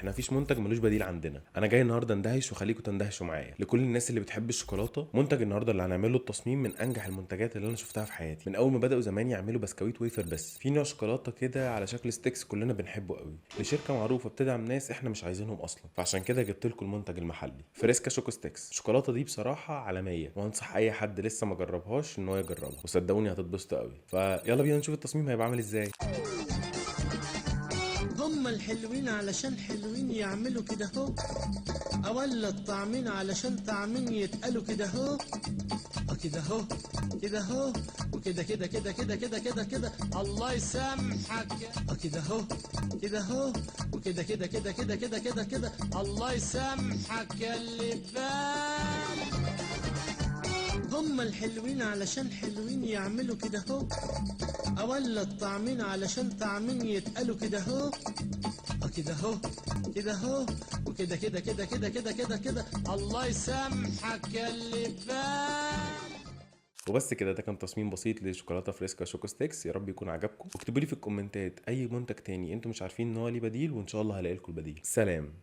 احنا مفيش منتج ملوش بديل عندنا. انا جاي النهارده اندهش وخليكم تندهشوا معايا. لكل الناس اللي بتحب الشوكولاته، منتج النهارده اللي هنعمله التصميم من انجح المنتجات اللي انا شفتها في حياتي. من اول ما بداوا زمان يعملوا بسكويت ويفر، بس في نوع شوكولاته كده على شكل ستيكس كلنا بنحبه قوي، لشركه معروفه بتدعم ناس احنا مش عايزينهم اصلا. فعشان كده جبت لكم المنتج المحلي فريسكا شوكو ستيكس. الشوكولاته دي بصراحه عالميه، وانصح اي حد لسه ما جربهاش ان هو يجربها، وصدقوني هتتبسطوا قوي. فيلا بينا نشوف التصميم هيبقى عامل ازاي. هم الحلوين علشان حلوين يعملوا كده هو، ولا الطعمين علشان طعمين يتقالوا كده هو. كده هو، كده هو، وكده كده كده كده كده كده كده الله يسامحك. كده هو، كده هو، وكده كده كده كده كده كده كده الله يسامحك يا اللي بان. هم الحلوين علشان حلوين يعملوا كده هو، ولا الطعمين علشان طعمين يتقالوا كده هو. كده هو، كده هو، وكده كده كده كده كده كده كده الله يسامحك يا اللي بان. وبس كده، ده كان تصميم بسيط لشوكولاته فريسكا شوكو ستيكس. يا رب يكون عجبكم، واكتبوا لي في الكومنتات اي منتج تاني انتوا مش عارفين ان هو ليه بديل، وان شاء الله هلاقي لكم البديل. سلام.